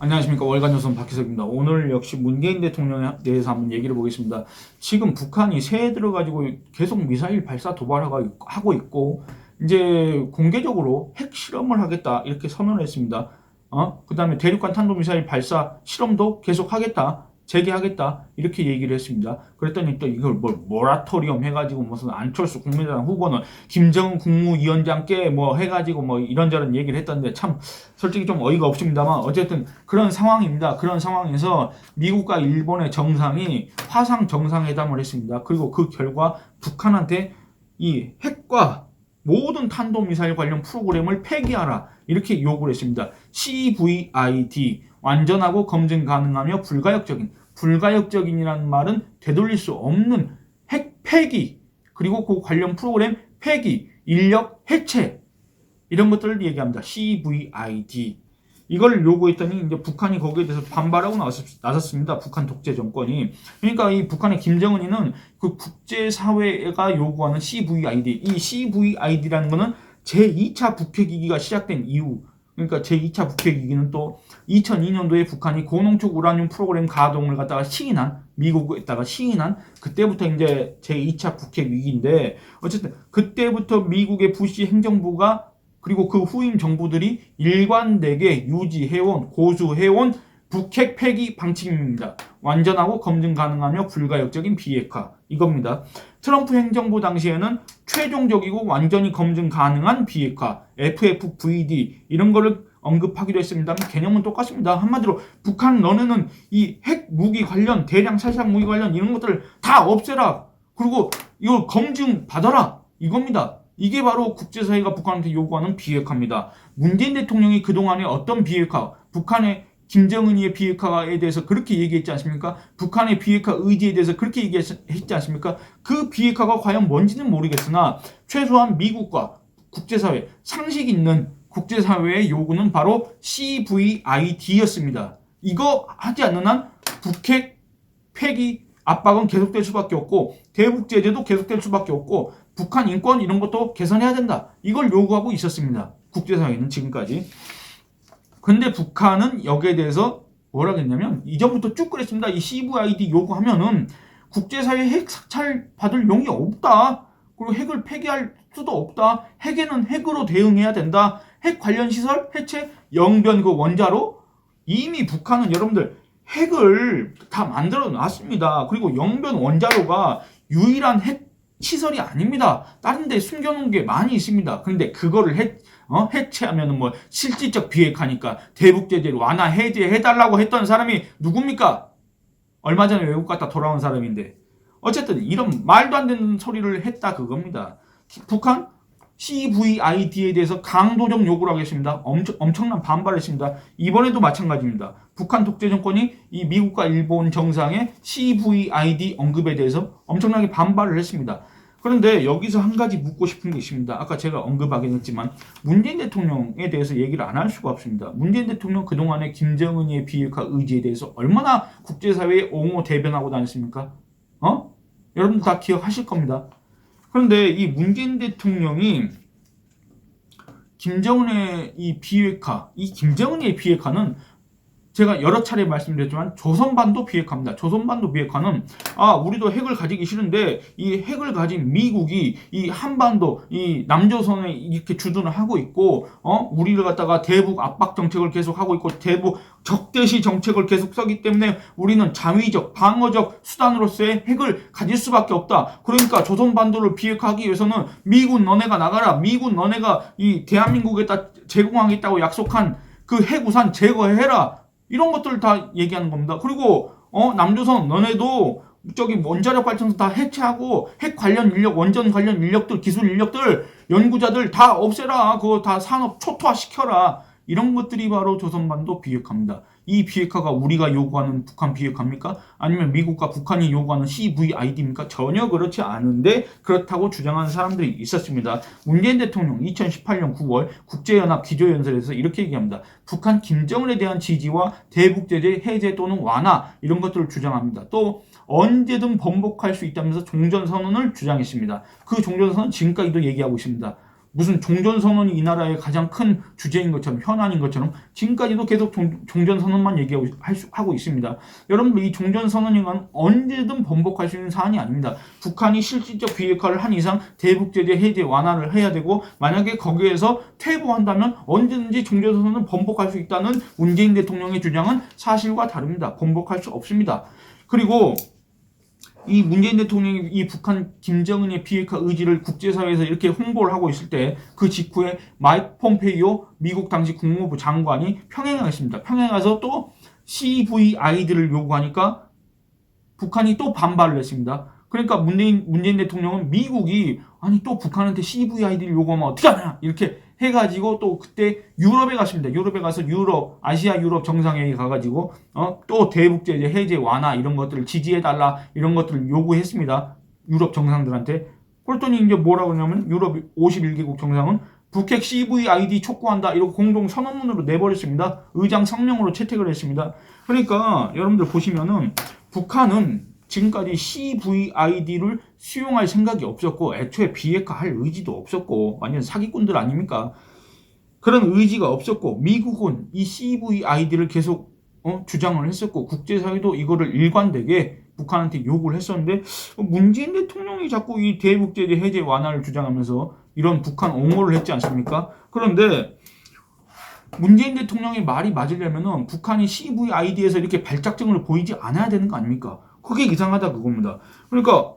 안녕하십니까. 월간조선 박희석입니다. 오늘 역시 문재인 대통령에 대해서 한번 얘기를 보겠습니다. 지금 북한이 새해 들어가지고 계속 미사일 발사 도발하고 있고 이제 공개적으로 핵 실험을 하겠다 이렇게 선언을 했습니다. 그 다음에 대륙간 탄도미사일 발사 실험도 계속 하겠다. 재개하겠다 이렇게 얘기를 했습니다. 그랬더니 또 이걸 모라토리엄 해가지고 무슨 안철수 국민의당 후보는 김정은 국무위원장께 뭐 해가지고 뭐 이런저런 얘기를 했던데 참 솔직히 좀 어이가 없습니다만 어쨌든 그런 상황입니다. 그런 상황에서 미국과 일본의 정상이 화상 정상회담을 했습니다. 그리고 그 결과 북한한테 이 핵과 모든 탄도미사일 관련 프로그램을 폐기하라 이렇게 요구를 했습니다. CVID 완전하고 검증 가능하며 불가역적인이라는 말은 되돌릴 수 없는 핵 폐기 그리고 그 관련 프로그램 폐기 인력 해체 이런 것들을 얘기합니다. CVID 이걸 요구했더니 이제 북한이 거기에 대해서 반발하고 나섰습니다. 북한 독재 정권이. 그러니까 이 북한의 김정은이는 그 국제사회가 요구하는 CVID, 이 CVID라는 거는 제2차 북핵위기가 시작된 이후, 그러니까 제2차 북핵위기는 또 2002년도에 북한이 고농축 우라늄 프로그램 가동을 갖다가 시인한, 미국에다가 시인한 그때부터 이제 제2차 북핵위기인데 어쨌든 그때부터 미국의 부시 행정부가 그리고 그 후임 정부들이 일관되게 유지해온, 고수해온 북핵 폐기 방침입니다. 완전하고 검증 가능하며 불가역적인 비핵화. 이겁니다. 트럼프 행정부 당시에는 최종적이고 완전히 검증 가능한 비핵화, FFVD 이런 거를 언급하기도 했습니다만 개념은 똑같습니다. 한마디로 북한 너네는 이 핵 무기 관련, 대량 살상 무기 관련 이런 것들을 다 없애라. 그리고 이걸 검증 받아라. 이겁니다. 이게 바로 국제사회가 북한한테 요구하는 비핵화입니다. 문재인 대통령이 그동안에 어떤 비핵화, 북한의 김정은이의 비핵화에 대해서 그렇게 얘기했지 않습니까? 북한의 비핵화 의지에 대해서 그렇게 얘기했지 않습니까? 그 비핵화가 과연 뭔지는 모르겠으나 최소한 미국과 국제사회, 상식 있는 국제사회의 요구는 바로 CVID였습니다. 이거 하지 않는 한 북핵 폐기 압박은 계속될 수밖에 없고 대북 제재도 계속될 수밖에 없고 북한 인권 이런 것도 개선해야 된다. 이걸 요구하고 있었습니다. 국제사회는 지금까지. 근데 북한은 여기에 대해서 뭐라 했냐면 이전부터 쭉 그랬습니다. 이 CVID 요구하면은 국제사회 핵 사찰 받을 용이 없다. 그리고 핵을 폐기할 수도 없다. 핵에는 핵으로 대응해야 된다. 핵 관련 시설 해체 영변 그 원자로 이미 북한은 여러분들 핵을 다 만들어 놨습니다. 그리고 영변 원자로가 유일한 핵 시설이 아닙니다. 다른 데 숨겨놓은 게 많이 있습니다. 그런데 그거를 해체하면 뭐 실질적 비핵화니까 대북 제재를 완화 해제해달라고 했던 사람이 누굽니까? 얼마 전에 외국 갔다 돌아온 사람인데 어쨌든 이런 말도 안 되는 소리를 했다 그겁니다. 북한 CVID에 대해서 강도적 요구를 하겠습니다. 엄청난 반발을 했습니다. 이번에도 마찬가지입니다. 북한 독재 정권이 이 미국과 일본 정상의 CVID 언급에 대해서 엄청나게 반발을 했습니다. 그런데 여기서 한 가지 묻고 싶은 게 있습니다. 아까 제가 언급하긴 했지만 문재인 대통령에 대해서 얘기를 안 할 수가 없습니다. 문재인 대통령 그동안의 김정은이의 비핵화 의지에 대해서 얼마나 국제사회에 옹호 대변하고 다녔습니까? 여러분들 다 기억하실 겁니다. 그런데 이 문재인 대통령이 김정은의 이 비핵화, 이 김정은의 비핵화는 제가 여러 차례 말씀드렸지만 조선반도 비핵화입니다. 조선반도 비핵화는 우리도 핵을 가지기 싫은데 이 핵을 가진 미국이 이 한반도, 이 남조선에 이렇게 주둔을 하고 있고 우리를 갖다가 대북 압박 정책을 계속 하고 있고 대북 적대시 정책을 계속 써기 때문에 우리는 자위적, 방어적 수단으로서의 핵을 가질 수밖에 없다. 그러니까 조선반도를 비핵화하기 위해서는 미군 너네가 나가라. 미군 너네가 이 대한민국에다 제공하겠다고 약속한 그 핵우산 제거해라. 이런 것들을 다 얘기하는 겁니다. 그리고 남조선 너네도 저기 원자력 발전소 다 해체하고 핵 관련 인력, 원전 관련 인력들, 기술 인력들, 연구자들 다 없애라. 그거 다 산업 초토화 시켜라. 이런 것들이 바로 조선반도 비핵화입니다. 이 비핵화가 우리가 요구하는 북한 비핵화입니까? 아니면 미국과 북한이 요구하는 CVID입니까? 전혀 그렇지 않은데 그렇다고 주장하는 사람들이 있었습니다. 문재인 대통령 2018년 9월 국제연합 기조연설에서 이렇게 얘기합니다. 북한 김정은에 대한 지지와 대북제재 해제 또는 완화 이런 것들을 주장합니다. 또 언제든 번복할 수 있다면서 종전선언을 주장했습니다. 그 종전선언은 지금까지도 얘기하고 있습니다. 무슨 종전선언이 이 나라의 가장 큰 주제인 것처럼 현안인 것처럼 지금까지도 계속 종전선언만 얘기하고 있습니다. 여러분들 이 종전선언인 건 언제든 번복할 수 있는 사안이 아닙니다. 북한이 실질적 비핵화를 한 이상 대북제재 해제 완화를 해야 되고 만약에 거기에서 퇴보한다면 언제든지 종전선언을 번복할 수 있다는 문재인 대통령의 주장은 사실과 다릅니다. 번복할 수 없습니다. 그리고 이 문재인 대통령이 이 북한 김정은의 비핵화 의지를 국제사회에서 이렇게 홍보를 하고 있을 때 그 직후에 마이크 폼페이오 미국 당시 국무부 장관이 평양에 갔습니다. 평양에 가서 또 CVID를 요구하니까 북한이 또 반발을 했습니다. 그러니까 문재인 대통령은 미국이 아니 또 북한한테 CVID를 요구하면 어떻게 하냐 이렇게 해가지고 또 그때 유럽에 갔습니다. 유럽에 가서 아시아 유럽 정상회의 가가지고 또 대북제재 해제 완화 이런 것들을 지지해달라 이런 것들을 요구했습니다. 유럽 정상들한테. 그랬더니 이제 뭐라고 하냐면 유럽 51개국 정상은 북핵 CVID 촉구한다 이러고 공동 선언문으로 내버렸습니다. 의장 성명으로 채택을 했습니다. 그러니까 여러분들 보시면은 북한은 지금까지 CVID를 수용할 생각이 없었고 애초에 비핵화할 의지도 없었고 완전 사기꾼들 아닙니까? 그런 의지가 없었고 미국은 이 CVID를 계속 주장을 했었고 국제사회도 이거를 일관되게 북한한테 요구를 했었는데 문재인 대통령이 자꾸 이 대북제재 해제 완화를 주장하면서 이런 북한 옹호를 했지 않습니까? 그런데 문재인 대통령의 말이 맞으려면은 북한이 CVID에서 이렇게 발작증을 보이지 않아야 되는 거 아닙니까? 그게 이상하다 그겁니다. 그러니까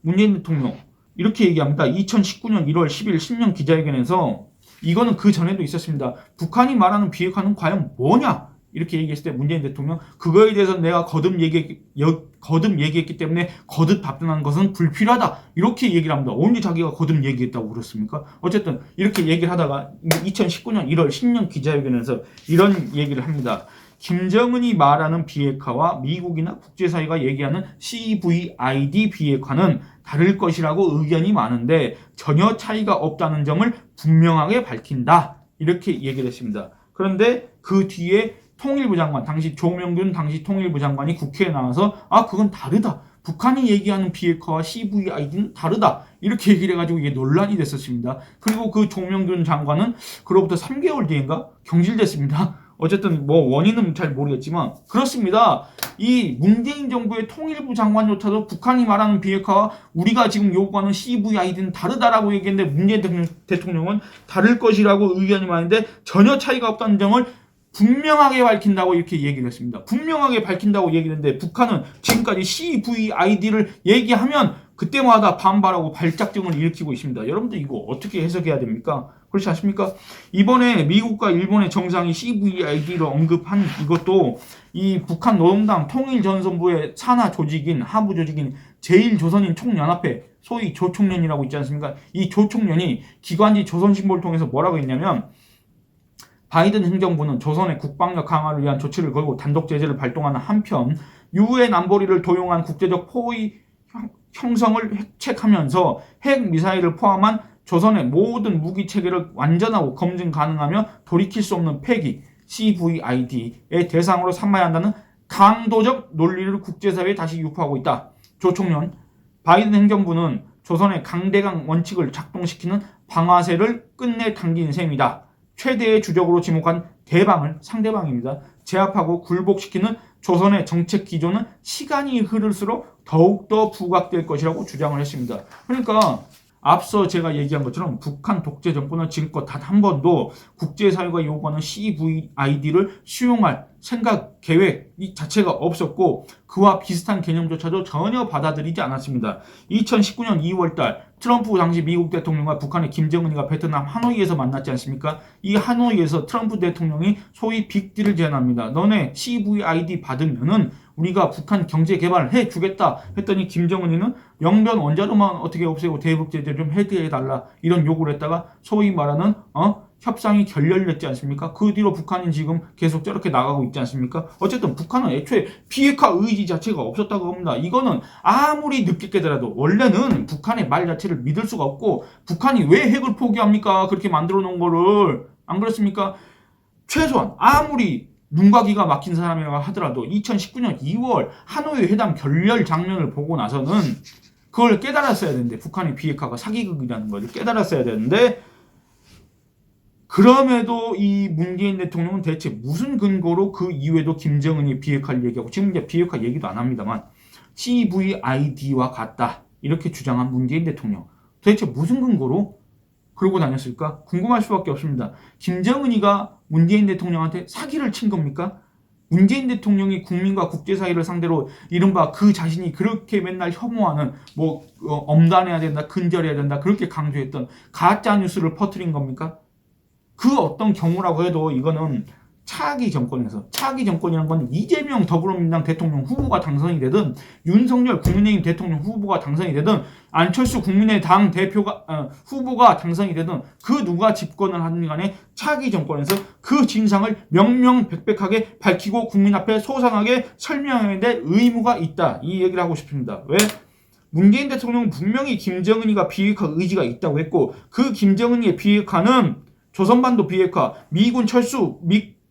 문재인 대통령 이렇게 얘기합니다. 2019년 1월 10일 신년 기자회견에서 이거는 그 전에도 있었습니다. 북한이 말하는 비핵화는 과연 뭐냐? 이렇게 얘기했을 때 문재인 대통령 그거에 대해서 내가 거듭 얘기했기 때문에 거듭 답변하는 것은 불필요하다. 이렇게 얘기를 합니다. 언제 자기가 거듭 얘기했다고 그렇습니까? 어쨌든 이렇게 얘기를 하다가 2019년 1월 신년 기자회견에서 이런 얘기를 합니다. 김정은이 말하는 비핵화와 미국이나 국제사회가 얘기하는 CVID 비핵화는 다를 것이라고 의견이 많은데 전혀 차이가 없다는 점을 분명하게 밝힌다. 이렇게 얘기를 했습니다. 그런데 그 뒤에 통일부 장관, 당시 조명균 당시 통일부 장관이 국회에 나와서 그건 다르다. 북한이 얘기하는 비핵화와 CVID는 다르다. 이렇게 얘기를 해가지고 이게 논란이 됐었습니다. 그리고 그 조명균 장관은 그로부터 3개월 뒤인가 경질됐습니다. 어쨌든 뭐 원인은 잘 모르겠지만 그렇습니다. 이 문재인 정부의 통일부 장관조차도 북한이 말하는 비핵화와 우리가 지금 요구하는 CVID는 다르다라고 얘기했는데 문재인 대통령은 다를 것이라고 의견이 많은데 전혀 차이가 없다는 점을 분명하게 밝힌다고 이렇게 얘기를 했습니다. 분명하게 밝힌다고 얘기를 했는데 북한은 지금까지 CVID를 얘기하면 그때마다 반발하고 발작증을 일으키고 있습니다. 여러분들 이거 어떻게 해석해야 됩니까? 그렇지 않습니까? 이번에 미국과 일본의 정상이 CVID를 언급한 이것도 이 북한 노동당 통일전선부의 산하 조직인 하부 조직인 제1조선인 총연합회 소위 조총련이라고 있지 않습니까? 이 조총련이 기관지 조선신보를 통해서 뭐라고 했냐면 바이든 행정부는 조선의 국방력 강화를 위한 조치를 걸고 단독 제재를 발동하는 한편 유엔 안보리를 도용한 국제적 포위 형성을 획책하면서 핵 미사일을 포함한 조선의 모든 무기 체계를 완전하고 검증 가능하며 돌이킬 수 없는 폐기 CVID의 대상으로 삼아야 한다는 강도적 논리를 국제사회에 다시 유포하고 있다. 조총련 바이든 행정부는 조선의 강대강 원칙을 작동시키는 방아쇠를 끝내 당긴 셈이다. 최대의 주적으로 지목한 대방을 상대방입니다. 제압하고 굴복시키는 조선의 정책 기조는 시간이 흐를수록 더욱더 부각될 것이라고 주장을 했습니다. 그러니까 앞서 제가 얘기한 것처럼 북한 독재 정권은 지금껏 단 한 번도 국제사회가 요구하는 CVID를 수용할 생각, 계획 이 자체가 없었고 그와 비슷한 개념조차도 전혀 받아들이지 않았습니다. 2019년 2월달 트럼프 당시 미국 대통령과 북한의 김정은이가 베트남 하노이에서 만났지 않습니까? 이 하노이에서 트럼프 대통령이 소위 빅딜을 제안합니다. 너네 CVID 받으면은 우리가 북한 경제 개발을 해주겠다 했더니 김정은이는 영변 원자로만 어떻게 없애고 대북 제재 좀 해제해달라 이런 요구를 했다가 소위 말하는 협상이 결렬됐지 않습니까? 그 뒤로 북한이 지금 계속 저렇게 나가고 있지 않습니까? 어쨌든 북한은 애초에 비핵화 의지 자체가 없었다고 합니다. 이거는 아무리 늦게 깨더라도 원래는 북한의 말 자체를 믿을 수가 없고 북한이 왜 핵을 포기합니까? 그렇게 만들어 놓은 거를 안 그렇습니까? 최소한 아무리 눈과 귀가 막힌 사람이라고 하더라도 2019년 2월 하노이 회담 결렬 장면을 보고 나서는 그걸 깨달았어야 되는데, 북한의 비핵화가 사기극이라는 걸 깨달았어야 되는데, 그럼에도 이 문재인 대통령은 대체 무슨 근거로 그 이후에도 김정은이 비핵화를 얘기하고, 지금 이제 비핵화 얘기도 안 합니다만 CVID와 같다 이렇게 주장한 문재인 대통령, 도대체 무슨 근거로 그러고 다녔을까? 궁금할 수밖에 없습니다. 김정은이가 문재인 대통령한테 사기를 친 겁니까? 문재인 대통령이 국민과 국제사회를 상대로 이른바 그 자신이 그렇게 맨날 혐오하는 엄단해야 된다, 근절해야 된다 그렇게 강조했던 가짜 뉴스를 퍼뜨린 겁니까? 그 어떤 경우라고 해도 이거는 차기 정권이라는 건 이재명 더불어민주당 대통령 후보가 당선이 되든, 윤석열 국민의힘 대통령 후보가 당선이 되든, 안철수 국민의당 후보가 당선이 되든, 그 누가 집권을 하든 간에 차기 정권에서 그 진상을 명명백백하게 밝히고 국민 앞에 소상하게 설명해야 될 의무가 있다, 이 얘기를 하고 싶습니다. 왜? 문재인 대통령은 분명히 김정은이가 비핵화 의지가 있다고 했고, 그 김정은이의 비핵화는 조선반도 비핵화, 미군 철수,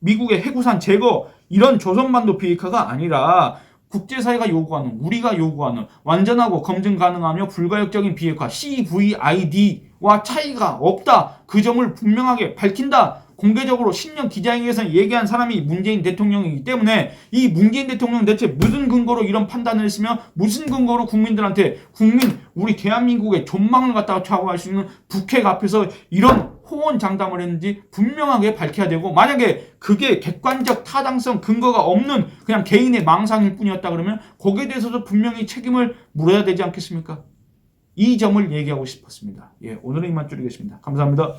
미국의 해구산 제거, 이런 조선반도 비핵화가 아니라 국제사회가 요구하는, 우리가 요구하는 완전하고 검증 가능하며 불가역적인 비핵화 CVID와 차이가 없다, 그 점을 분명하게 밝힌다, 공개적으로 신년 기자회견에서 얘기한 사람이 문재인 대통령이기 때문에, 이 문재인 대통령은 대체 무슨 근거로 이런 판단을 했으며 무슨 근거로 국민들한테 우리 대한민국의 존망을 갖다가 좌우할 수 있는 북핵 앞에서 이런 호언장담을 했는지 분명하게 밝혀야 되고, 만약에 그게 객관적 타당성 근거가 없는 그냥 개인의 망상일 뿐이었다 그러면 거기에 대해서도 분명히 책임을 물어야 되지 않겠습니까? 이 점을 얘기하고 싶었습니다. 오늘은 이만 줄이겠습니다. 감사합니다.